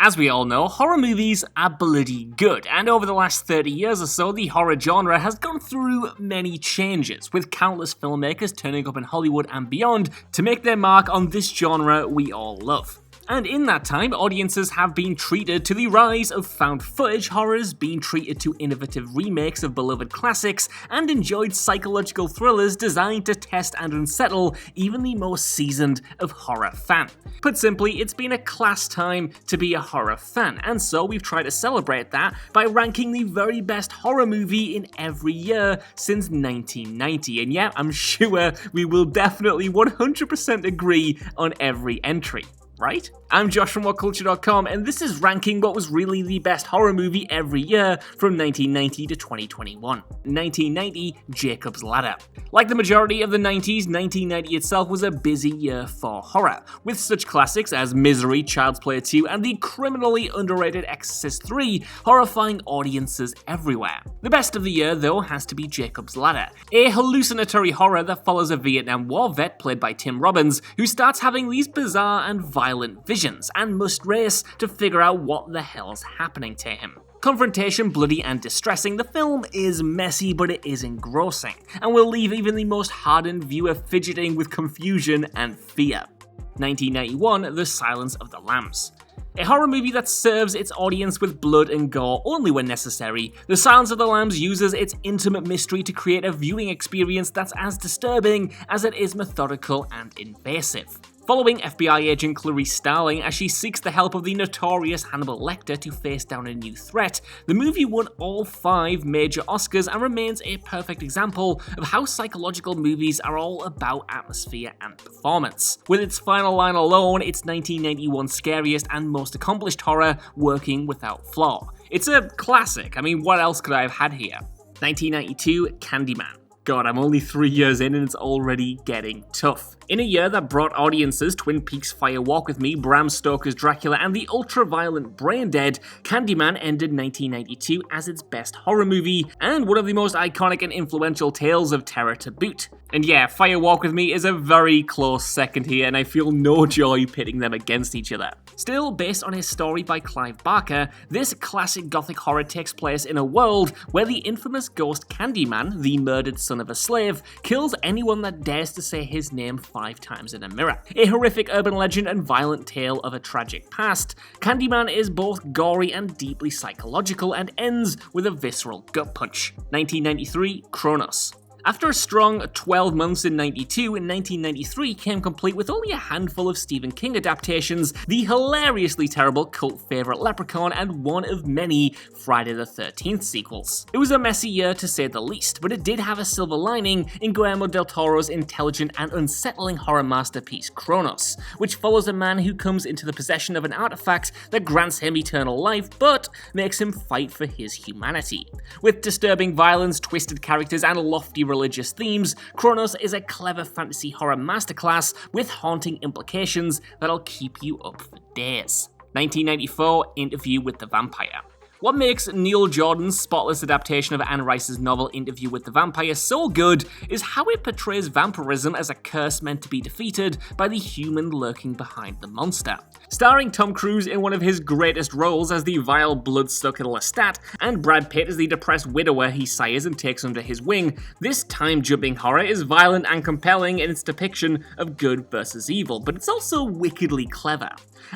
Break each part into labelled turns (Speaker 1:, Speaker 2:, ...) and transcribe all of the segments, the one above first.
Speaker 1: As we all know, horror movies are bloody good, and over the last 30 years or so, the horror genre has gone through many changes, with countless filmmakers turning up in Hollywood and beyond to make their mark on this genre we all love. And in that time, audiences have been treated to the rise of found footage horrors, been treated to innovative remakes of beloved classics, and enjoyed psychological thrillers designed to test and unsettle even the most seasoned of horror fan. Put simply, it's been a class time to be a horror fan, and so we've tried to celebrate that by ranking the very best horror movie in every year since 1990. And yeah, I'm sure we will definitely 100% agree on every entry. Right? I'm Josh from WhatCulture.com, and this is ranking what was really the best horror movie every year from 1990 to 2021. 1990, Jacob's Ladder. Like the majority of the 90s, 1990 itself was a busy year for horror, with such classics as Misery, Child's Play 2, and the criminally underrated Exorcist 3 horrifying audiences everywhere. The best of the year, though, has to be Jacob's Ladder, a hallucinatory horror that follows a Vietnam War vet played by Tim Robbins, who starts having these bizarre and violent visions and must race to figure out what the hell's happening to him. Confrontation, bloody and distressing, the film is messy but it is engrossing, and will leave even the most hardened viewer fidgeting with confusion and fear. 1991, The Silence of the Lambs. A horror movie that serves its audience with blood and gore only when necessary, The Silence of the Lambs uses its intimate mystery to create a viewing experience that's as disturbing as it is methodical and invasive. Following FBI agent Clarice Starling as she seeks the help of the notorious Hannibal Lecter to face down a new threat, the movie won all 5 major Oscars and remains a perfect example of how psychological movies are all about atmosphere and performance. With its final line alone, it's 1991's scariest and most accomplished horror working without flaw. It's a classic. I mean, what else could I have had here? 1992, Candyman. God, I'm only 3 years in and it's already getting tough. In a year that brought audiences Twin Peaks' Fire Walk with Me, Bram Stoker's Dracula, and the ultra-violent Brain Dead, Candyman ended 1992 as its best horror movie, and one of the most iconic and influential tales of terror to boot. And yeah, Fire Walk with Me is a very close second here, and I feel no joy pitting them against each other. Still, based on a story by Clive Barker, this classic gothic horror takes place in a world where the infamous ghost Candyman, the murdered son of a slave, kills anyone that dares to say his name 5 times in a mirror. A horrific urban legend and violent tale of a tragic past, Candyman is both gory and deeply psychological and ends with a visceral gut punch. 1993, Cronos. After a strong 12 months in 92, 1993 came complete with only a handful of Stephen King adaptations, the hilariously terrible cult favourite Leprechaun, and one of many Friday the 13th sequels. It was a messy year to say the least, but it did have a silver lining in Guillermo del Toro's intelligent and unsettling horror masterpiece Cronos, which follows a man who comes into the possession of an artifact that grants him eternal life, but makes him fight for his humanity. With disturbing violence, twisted characters, and lofty religious themes, Cronos is a clever fantasy horror masterclass with haunting implications that'll keep you up for days. 1994, Interview with the Vampire. What makes Neil Jordan's spotless adaptation of Anne Rice's novel Interview with the Vampire so good is how it portrays vampirism as a curse meant to be defeated by the human lurking behind the monster. Starring Tom Cruise in one of his greatest roles as the vile bloodsucker Lestat, and Brad Pitt as the depressed widower he sires and takes under his wing, this time-jumping horror is violent and compelling in its depiction of good versus evil, but it's also wickedly clever.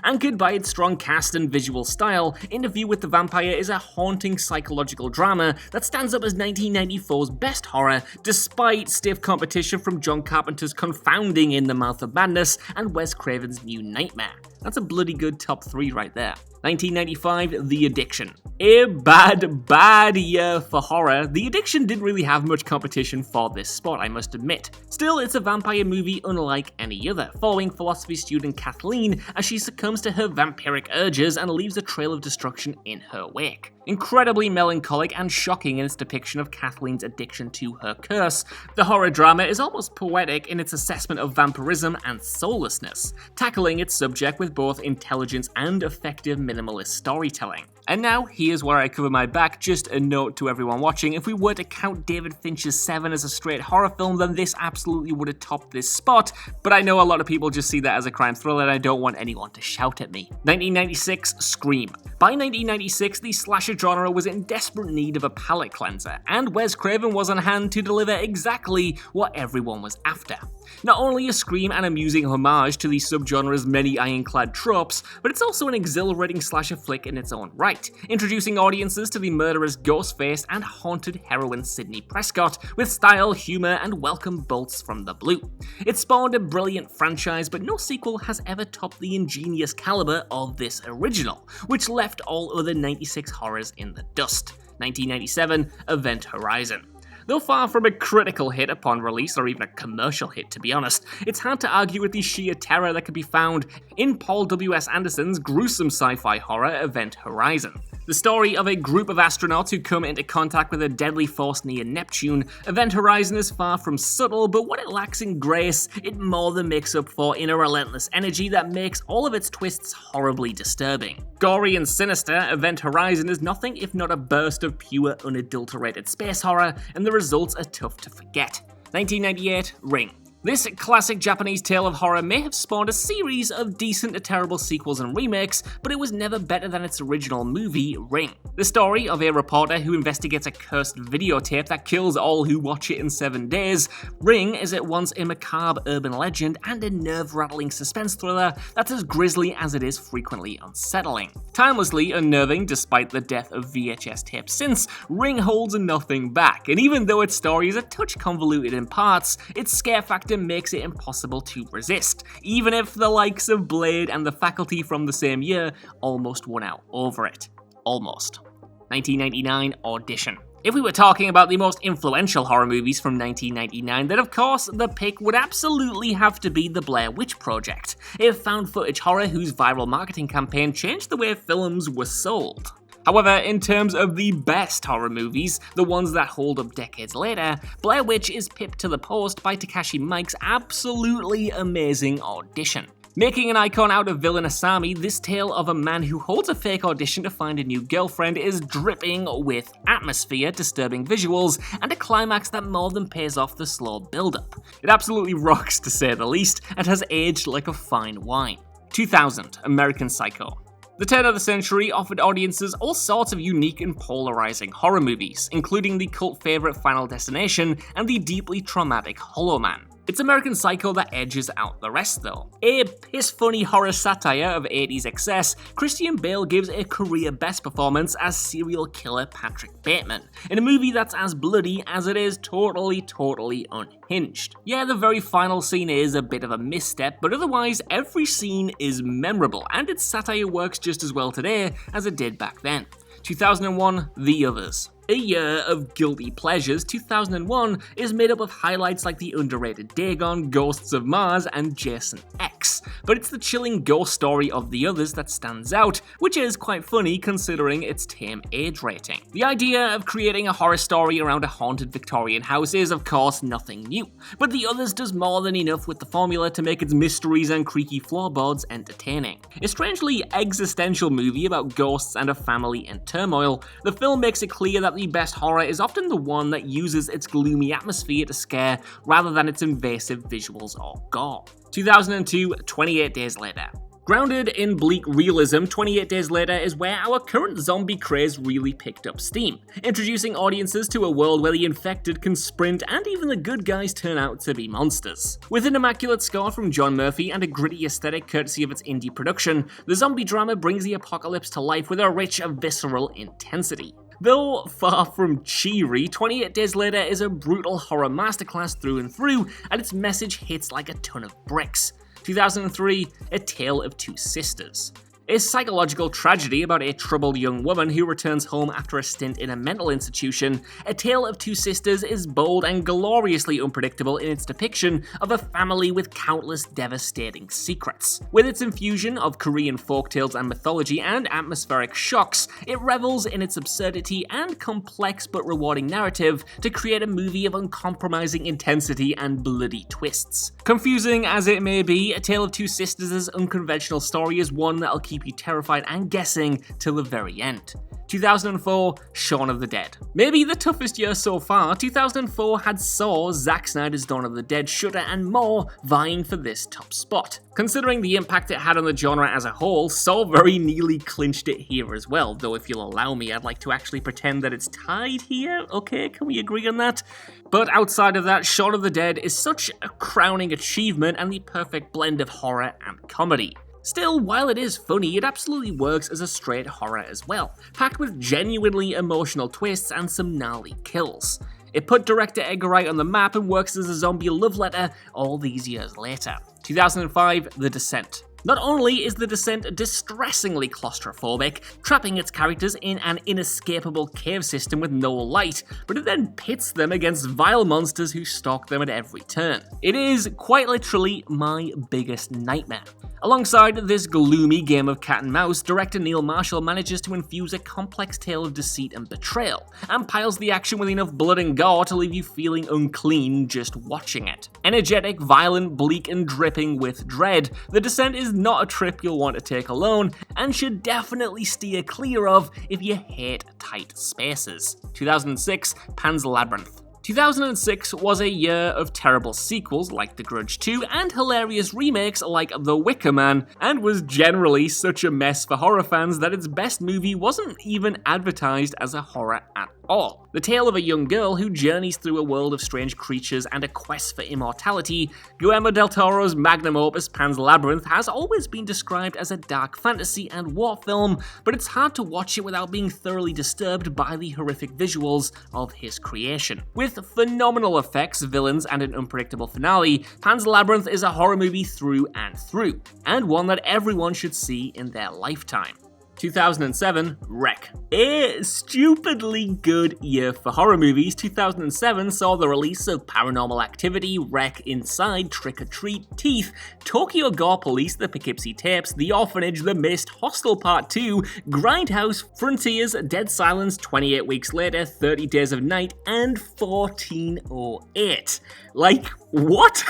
Speaker 1: Anchored by its strong cast and visual style, Interview with the Vampire is a haunting psychological drama that stands up as 1994's best horror, despite stiff competition from John Carpenter's confounding In the Mouth of Madness and Wes Craven's New Nightmare. That's a bloody good top 3 right there. 1995, The Addiction. A bad year for horror. The Addiction didn't really have much competition for this spot, I must admit. Still, it's a vampire movie unlike any other, following philosophy student Kathleen as she succumbs to her vampiric urges and leaves a trail of destruction in her wake. Incredibly melancholic and shocking in its depiction of Kathleen's addiction to her curse, the horror drama is almost poetic in its assessment of vampirism and soullessness, tackling its subject with both intelligence and effective minimalist storytelling. And now, here's where I cover my back. Just a note to everyone watching, if we were to count David Fincher's Seven as a straight horror film, then this absolutely would have topped this spot, but I know a lot of people just see that as a crime thriller and I don't want anyone to shout at me. 1996, Scream. By 1996, the slasher genre was in desperate need of a palate cleanser, and Wes Craven was on hand to deliver exactly what everyone was after. Not only is Scream an amusing homage to the subgenre's many ironclad tropes, but it's also an exhilarating slasher flick in its own right, introducing audiences to the murderous Ghostface and haunted heroine Sidney Prescott with style, humor, and welcome bolts from the blue. It spawned a brilliant franchise, but no sequel has ever topped the ingenious caliber of this original, which left all other 96 horrors in the dust. 1997, Event Horizon. Though far from a critical hit upon release, or even a commercial hit to be honest, it's hard to argue with the sheer terror that can be found in Paul W.S. Anderson's gruesome sci-fi horror Event Horizon. The story of a group of astronauts who come into contact with a deadly force near Neptune, Event Horizon is far from subtle, but what it lacks in grace, it more than makes up for in a relentless energy that makes all of its twists horribly disturbing. Gory and sinister, Event Horizon is nothing if not a burst of pure, unadulterated space horror, and the results are tough to forget. 1998, Ring. This classic Japanese tale of horror may have spawned a series of decent to terrible sequels and remakes, but it was never better than its original movie, Ring. The story of a reporter who investigates a cursed videotape that kills all who watch it in 7 days, Ring is at once a macabre urban legend and a nerve-rattling suspense thriller that's as grisly as it is frequently unsettling. Timelessly unnerving despite the death of VHS tapes since, Ring holds nothing back, and even though its story is a touch convoluted in parts, its scare factor makes it impossible to resist, even if the likes of Blade and The Faculty from the same year almost won out over it. Almost. 1999, Audition. If we were talking about the most influential horror movies from 1999, then of course the pick would absolutely have to be The Blair Witch Project, a found footage horror whose viral marketing campaign changed the way films were sold. However, in terms of the best horror movies, the ones that hold up decades later, Blair Witch is pipped to the post by Takashi Miike's absolutely amazing Audition. Making an icon out of villain Asami, this tale of a man who holds a fake audition to find a new girlfriend is dripping with atmosphere, disturbing visuals, and a climax that more than pays off the slow build-up. It absolutely rocks, to say the least, and has aged like a fine wine. 2000, American Psycho. The turn of the century offered audiences all sorts of unique and polarizing horror movies, including the cult favorite Final Destination and the deeply traumatic Hollow Man. It's American Psycho that edges out the rest though. A piss-funny horror satire of 80s excess, Christian Bale gives a career best performance as serial killer Patrick Bateman, in a movie that's as bloody as it is totally unhinged. Yeah, the very final scene is a bit of a misstep, but otherwise every scene is memorable, and its satire works just as well today as it did back then. 2001, The Others. A year of guilty pleasures, 2001 is made up of highlights like the underrated Dagon, Ghosts of Mars, and Jason X. But it's the chilling ghost story of The Others that stands out, which is quite funny considering its tame age rating. The idea of creating a horror story around a haunted Victorian house is of course nothing new, but The Others does more than enough with the formula to make its mysteries and creaky floorboards entertaining. A strangely existential movie about ghosts and a family in turmoil, the film makes it clear that the best horror is often the one that uses its gloomy atmosphere to scare rather than its invasive visuals or gore. 2002, 28 Days Later. Grounded in bleak realism, 28 Days Later is where our current zombie craze really picked up steam, introducing audiences to a world where the infected can sprint and even the good guys turn out to be monsters. With an immaculate score from John Murphy and a gritty aesthetic courtesy of its indie production, the zombie drama brings the apocalypse to life with a rich, visceral intensity. Though far from cheery, 28 Days Later is a brutal horror masterclass through and through, and its message hits like a ton of bricks. 2003, A Tale of Two Sisters. A psychological tragedy about a troubled young woman who returns home after a stint in a mental institution, A Tale of Two Sisters is bold and gloriously unpredictable in its depiction of a family with countless devastating secrets. With its infusion of Korean folktales and mythology and atmospheric shocks, it revels in its absurdity and complex but rewarding narrative to create a movie of uncompromising intensity and bloody twists. Confusing as it may be, A Tale of Two Sisters' unconventional story is one that'll keep keep you terrified and guessing till the very end. 2004, Shaun of the Dead. Maybe the toughest year so far, 2004 had Saw, Zack Snyder's Dawn of the Dead, Shudder and more vying for this top spot. Considering the impact it had on the genre as a whole, Saw very nearly clinched it here as well, though if you'll allow me, I'd like to actually pretend that it's tied here, okay, can we agree on that? But outside of that, Shaun of the Dead is such a crowning achievement and the perfect blend of horror and comedy. Still, while it is funny, it absolutely works as a straight horror as well, packed with genuinely emotional twists and some gnarly kills. It put director Edgar Wright on the map and works as a zombie love letter all these years later. 2005, The Descent. Not only is The Descent distressingly claustrophobic, trapping its characters in an inescapable cave system with no light, but it then pits them against vile monsters who stalk them at every turn. It is, quite literally, my biggest nightmare. Alongside this gloomy game of cat and mouse, director Neil Marshall manages to infuse a complex tale of deceit and betrayal, and piles the action with enough blood and gore to leave you feeling unclean just watching it. Energetic, violent, bleak, and dripping with dread, The Descent is not a trip you'll want to take alone, and should definitely steer clear of if you hate tight spaces. 2006, Pan's Labyrinth. 2006 was a year of terrible sequels like The Grudge 2 and hilarious remakes like The Wicker Man, and was generally such a mess for horror fans that its best movie wasn't even advertised as a horror at all. The tale of a young girl who journeys through a world of strange creatures and a quest for immortality, Guillermo del Toro's magnum opus Pan's Labyrinth has always been described as a dark fantasy and war film, but it's hard to watch it without being thoroughly disturbed by the horrific visuals of his creation. With phenomenal effects, villains, and an unpredictable finale, Pan's Labyrinth is a horror movie through and through, and one that everyone should see in their lifetime. 2007, REC. A stupidly good year for horror movies. 2007 saw the release of Paranormal Activity, REC, Inside, Trick or Treat, Teeth, Tokyo Gore Police, The Poughkeepsie Tapes, The Orphanage, The Mist, Hostel Part 2, Grindhouse, Frontiers, Dead Silence, 28 Weeks Later, 30 Days of Night, and 1408. Like, what?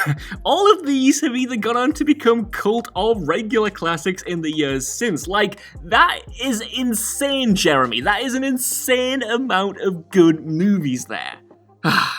Speaker 1: All of these have either gone on to become cult or regular classics in the years since. Like, that is insane, Jeremy. That is an insane amount of good movies there.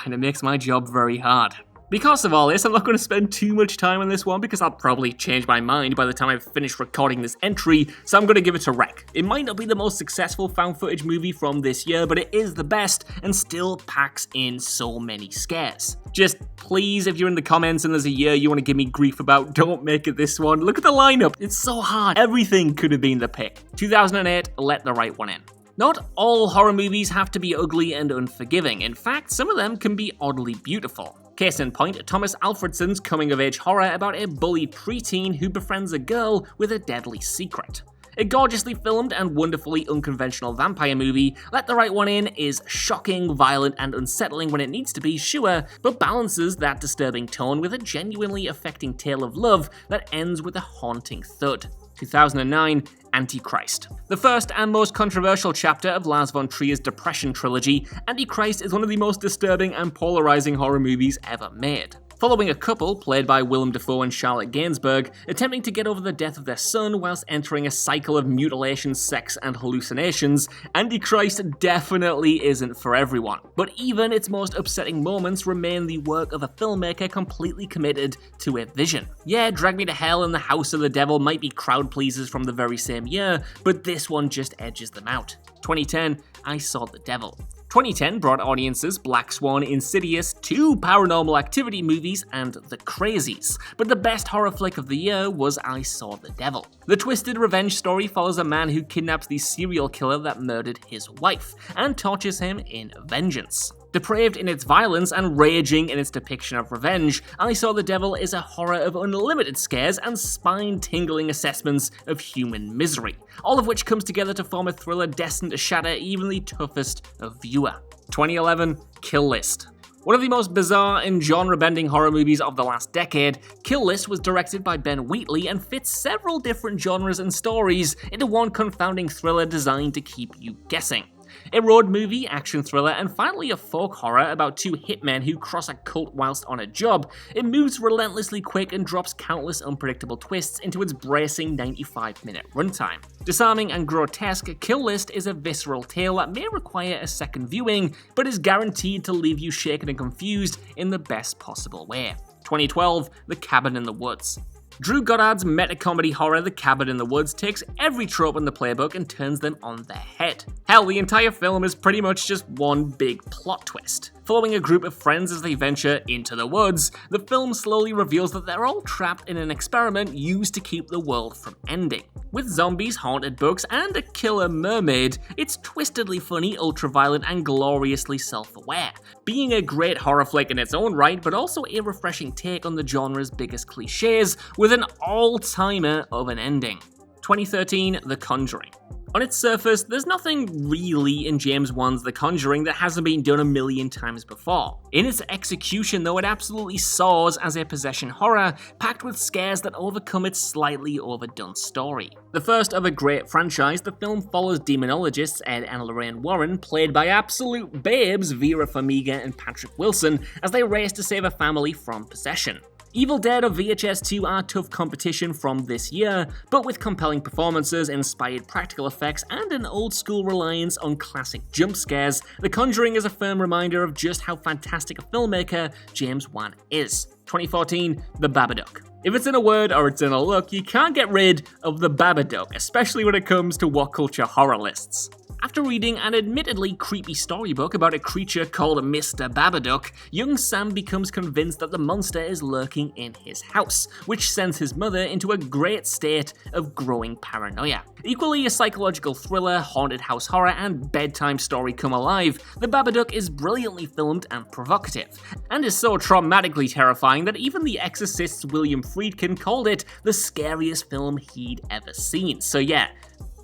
Speaker 1: And it makes my job very hard. Because of all this, I'm not going to spend too much time on this one because I'll probably change my mind by the time I've finished recording this entry, so I'm going to give it to REC. It might not be the most successful found footage movie from this year, but it is the best and still packs in so many scares. Just please, if you're in the comments and there's a year you want to give me grief about, don't make it this one. Look at the lineup, it's so hard. Everything could have been the pick. 2008, Let the Right One In. Not all horror movies have to be ugly and unforgiving. In fact, some of them can be oddly beautiful. Case in point, Thomas Alfredson's coming-of-age horror about a bullied preteen who befriends a girl with a deadly secret. A gorgeously filmed and wonderfully unconventional vampire movie, Let the Right One In is shocking, violent, and unsettling when it needs to be, sure, but balances that disturbing tone with a genuinely affecting tale of love that ends with a haunting thud. 2009, Antichrist. The first and most controversial chapter of Lars von Trier's Depression trilogy, Antichrist is one of the most disturbing and polarizing horror movies ever made. Following a couple, played by Willem Dafoe and Charlotte Gainsbourg, attempting to get over the death of their son whilst entering a cycle of mutilation, sex, and hallucinations, Antichrist definitely isn't for everyone. But even its most upsetting moments remain the work of a filmmaker completely committed to a vision. Yeah, Drag Me to Hell and The House of the Devil might be crowd pleasers from the very same year, but this one just edges them out. 2010, I Saw the Devil. 2010 brought audiences Black Swan, Insidious, 2 Paranormal Activity movies, and The Crazies. But the best horror flick of the year was I Saw the Devil. The twisted revenge story follows a man who kidnaps the serial killer that murdered his wife, and tortures him in vengeance. Depraved in its violence and raging in its depiction of revenge, I Saw the Devil is a horror of unlimited scares and spine-tingling assessments of human misery, all of which comes together to form a thriller destined to shatter even the toughest of viewer. 2011, Kill List. One of the most bizarre and genre-bending horror movies of the last decade, Kill List was directed by Ben Wheatley and fits several different genres and stories into one confounding thriller designed to keep you guessing. A road movie, action thriller, and finally a folk horror about two hitmen who cross a cult whilst on a job, it moves relentlessly quick and drops countless unpredictable twists into its bracing 95-minute runtime. Disarming and grotesque, Kill List is a visceral tale that may require a second viewing, but is guaranteed to leave you shaken and confused in the best possible way. 2012, The Cabin in the Woods. Drew Goddard's meta-comedy horror The Cabin in the Woods takes every trope in the playbook and turns them on their head. Hell, the entire film is pretty much just one big plot twist. Following a group of friends as they venture into the woods, the film slowly reveals that they're all trapped in an experiment used to keep the world from ending. With zombies, haunted books, and a killer mermaid, it's twistedly funny, ultra-violent, and gloriously self-aware, being a great horror flick in its own right, but also a refreshing take on the genre's biggest cliches, with an all-timer of an ending. 2013, The Conjuring. On its surface, there's nothing really in James Wan's The Conjuring that hasn't been done a million times before. In its execution, though, it absolutely soars as a possession horror, packed with scares that overcome its slightly overdone story. The first of a great franchise, the film follows demonologists Ed and Lorraine Warren, played by absolute babes Vera Farmiga and Patrick Wilson, as they race to save a family from possession. Evil Dead or VHS 2 are tough competition from this year, but with compelling performances, inspired practical effects, and an old-school reliance on classic jump scares, The Conjuring is a firm reminder of just how fantastic a filmmaker James Wan is. 2014, The Babadook. If it's in a word or it's in a look, you can't get rid of The Babadook, especially when it comes to What Culture horror lists. After reading an admittedly creepy storybook about a creature called Mr. Babadook, young Sam becomes convinced that the monster is lurking in his house, which sends his mother into a great state of growing paranoia. Equally a psychological thriller, haunted house horror, and bedtime story come alive, The Babadook is brilliantly filmed and provocative, and is so traumatically terrifying that even The Exorcist's William Friedkin called it the scariest film he'd ever seen. So yeah,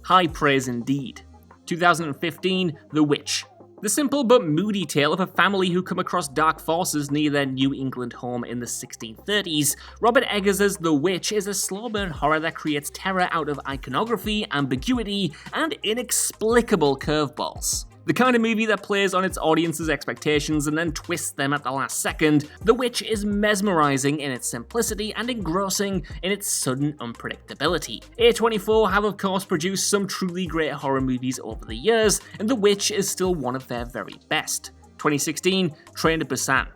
Speaker 1: high praise indeed. 2015, The Witch. The simple but moody tale of a family who come across dark forces near their New England home in the 1630s, Robert Eggers' The Witch is a slow-burn horror that creates terror out of iconography, ambiguity, and inexplicable curveballs. The kind of movie that plays on its audience's expectations and then twists them at the last second, The Witch is mesmerizing in its simplicity and engrossing in its sudden unpredictability. A24 have of course produced some truly great horror movies over the years, and The Witch is still one of their very best. 2016, Train to Busan.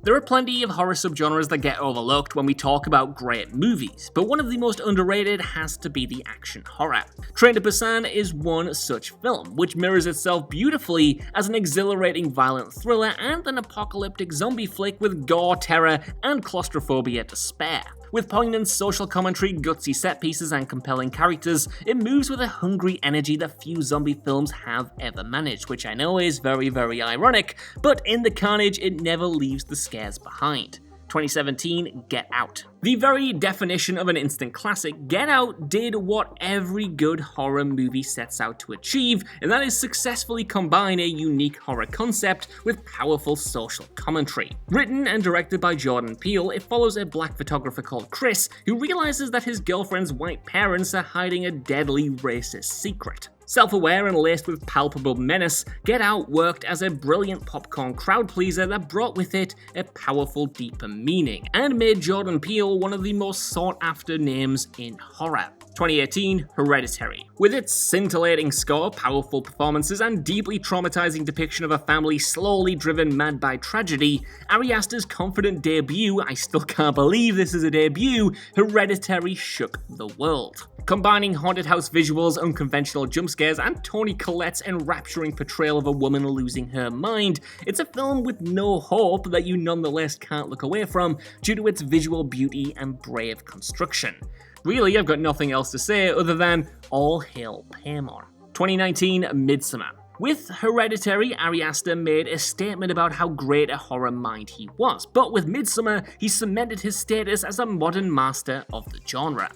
Speaker 1: There are plenty of horror subgenres that get overlooked when we talk about great movies, but one of the most underrated has to be the action horror. Train to Busan is one such film, which mirrors itself beautifully as an exhilarating violent thriller and an apocalyptic zombie flick with gore, terror, and claustrophobia to spare. With poignant social commentary, gutsy set pieces, and compelling characters, it moves with a hungry energy that few zombie films have ever managed, which I know is very, very ironic, but in the carnage it never leaves the scares behind. 2017, Get Out. The very definition of an instant classic, Get Out did what every good horror movie sets out to achieve, and that is successfully combine a unique horror concept with powerful social commentary. Written and directed by Jordan Peele, it follows a black photographer called Chris, who realizes that his girlfriend's white parents are hiding a deadly racist secret. Self-aware and laced with palpable menace, Get Out worked as a brilliant popcorn crowd pleaser that brought with it a powerful, deeper meaning, and made Jordan Peele one of the most sought-after names in horror. 2018, Hereditary. With its scintillating score, powerful performances, and deeply traumatizing depiction of a family slowly driven mad by tragedy, Ari Aster's confident debut, I still can't believe this is a debut, Hereditary shook the world. Combining haunted house visuals, unconventional jump scares, and Toni Collette's enrapturing portrayal of a woman losing her mind, it's a film with no hope that you nonetheless can't look away from due to its visual beauty and brave construction. Really, I've got nothing else to say other than all hail Paramore. 2019, Midsommar. With Hereditary, Ari Aster made a statement about how great a horror mind he was, but with Midsommar, he cemented his status as a modern master of the genre.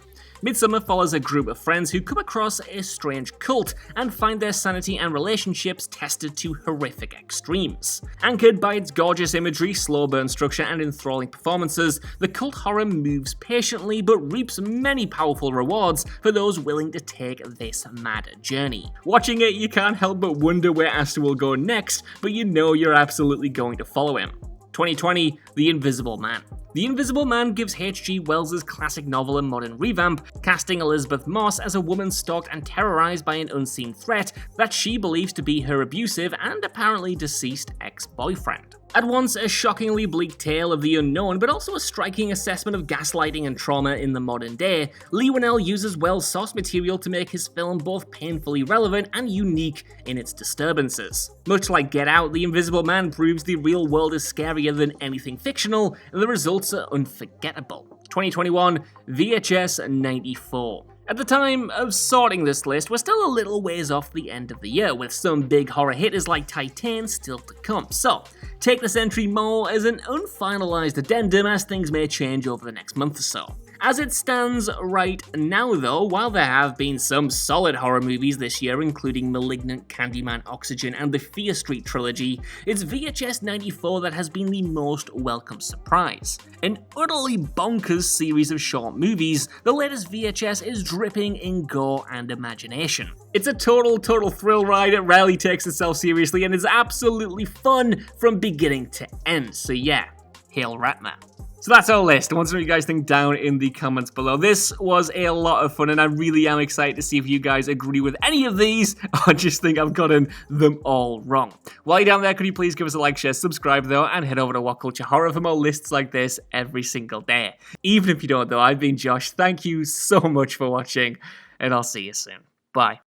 Speaker 1: Midsommar follows a group of friends who come across a strange cult and find their sanity and relationships tested to horrific extremes. Anchored by its gorgeous imagery, slow burn structure, and enthralling performances, the cult horror moves patiently but reaps many powerful rewards for those willing to take this mad journey. Watching it, you can't help but wonder where Aster will go next, but you know you're absolutely going to follow him. 2020, The Invisible Man. The Invisible Man gives H.G. Wells' classic novel a modern revamp, casting Elizabeth Moss as a woman stalked and terrorized by an unseen threat that she believes to be her abusive and apparently deceased ex-boyfriend. At once a shockingly bleak tale of the unknown, but also a striking assessment of gaslighting and trauma in the modern day, Leigh Whannell uses Wells' source material to make his film both painfully relevant and unique in its disturbances. Much like Get Out, The Invisible Man proves the real world is scarier than anything fictional, and the results are unforgettable. 2021, VHS 94. At the time of sorting this list, we're still a little ways off the end of the year, with some big horror hitters like Titan still to come, so take this entry more as an unfinalized addendum as things may change over the next month or so. As it stands right now though, while there have been some solid horror movies this year including Malignant, Candyman, Oxygen and the Fear Street trilogy, it's VHS 94 that has been the most welcome surprise. An utterly bonkers series of short movies, the latest VHS is dripping in gore and imagination. It's a total thrill ride, it rarely takes itself seriously and is absolutely fun from beginning to end, so yeah, hail Ratman. So that's our list. I want to know what you guys think down in the comments below. This was a lot of fun and I really am excited to see if you guys agree with any of these or just think I've gotten them all wrong. While you're down there, could you please give us a like, share, subscribe though, and head over to What Culture Horror for more lists like this every single day. Even if you don't though, I've been Josh. Thank you so much for watching and I'll see you soon. Bye.